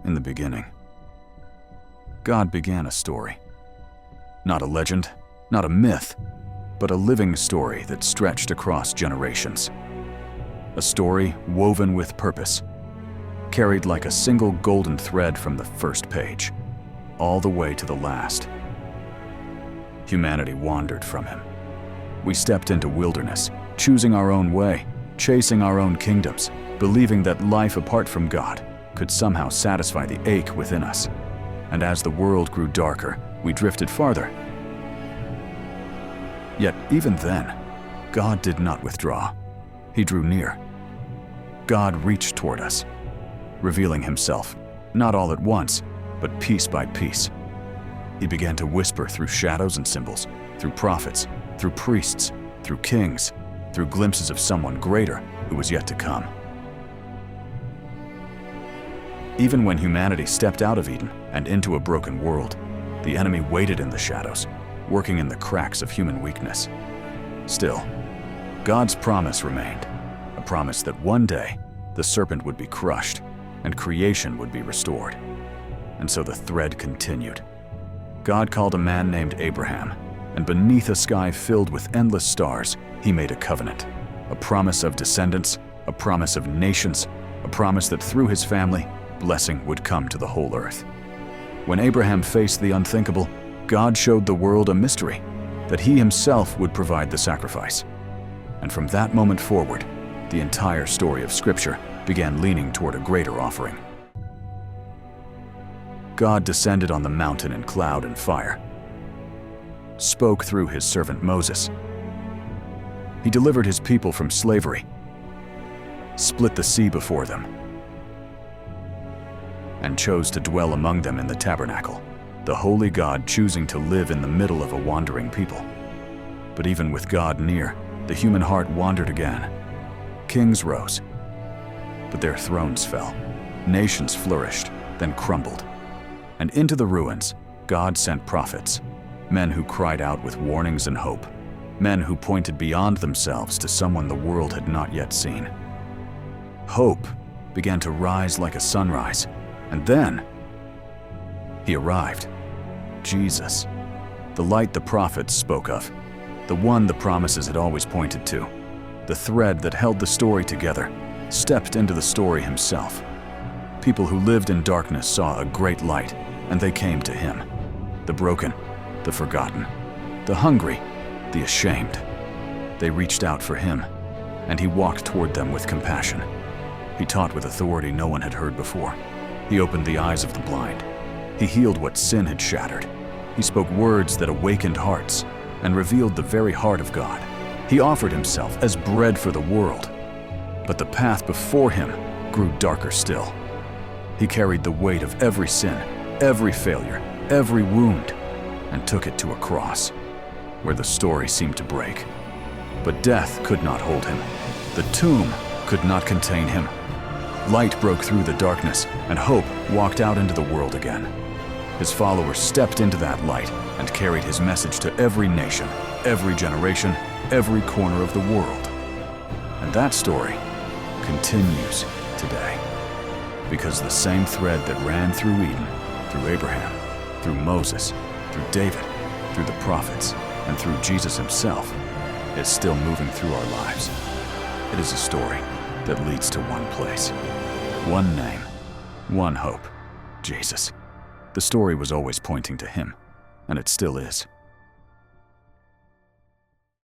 In the beginning, God began a story. Not a legend, not a myth, but a living story that stretched across generations. A story woven with purpose, carried like a single golden thread from the first page, all the way to the last. Humanity wandered from him. We stepped into wilderness, choosing our own way, chasing our own kingdoms, believing that life apart from God could somehow satisfy the ache within us. And as the world grew darker, we drifted farther. Yet even then, God did not withdraw. He drew near. God reached toward us, revealing himself, not all at once, but piece by piece. He began to whisper through shadows and symbols, through prophets, through priests, through kings, through glimpses of someone greater who was yet to come. Even when humanity stepped out of Eden and into a broken world, the enemy waited in the shadows, working in the cracks of human weakness. Still, God's promise remained, a promise that one day the serpent would be crushed and creation would be restored. And so the thread continued. God called a man named Abraham, and beneath a sky filled with endless stars, he made a covenant, a promise of descendants, a promise of nations, a promise that through his family, blessing would come to the whole earth. When Abraham faced the unthinkable, God showed the world a mystery, that he himself would provide the sacrifice. And from that moment forward, the entire story of Scripture began leaning toward a greater offering. God descended on the mountain in cloud and fire, spoke through his servant Moses. He delivered his people from slavery, split the sea before them, and chose to dwell among them in the tabernacle, the holy God choosing to live in the middle of a wandering people. But even with God near, the human heart wandered again. Kings rose, but their thrones fell. Nations flourished, then crumbled. And into the ruins, God sent prophets, men who cried out with warnings and hope, men who pointed beyond themselves to someone the world had not yet seen. Hope began to rise like a sunrise, and then he arrived. Jesus, the light the prophets spoke of, the one the promises had always pointed to, the thread that held the story together, stepped into the story himself. People who lived in darkness saw a great light, and they came to him. The broken, the forgotten, the hungry, the ashamed. They reached out for him, and he walked toward them with compassion. He taught with authority no one had heard before. He opened the eyes of the blind. He healed what sin had shattered. He spoke words that awakened hearts and revealed the very heart of God. He offered himself as bread for the world. But the path before him grew darker still. He carried the weight of every sin, every failure, every wound, and took it to a cross, where the story seemed to break. But death could not hold him. The tomb could not contain him. Light broke through the darkness, and hope walked out into the world again. His followers stepped into that light and carried his message to every nation, every generation, every corner of the world. And that story continues today. Because the same thread that ran through Eden, through Abraham, through Moses, through David, through the prophets, and through Jesus himself, is still moving through our lives. It is a story that leads to one place, one name, one hope, Jesus. The story was always pointing to him, and it still is.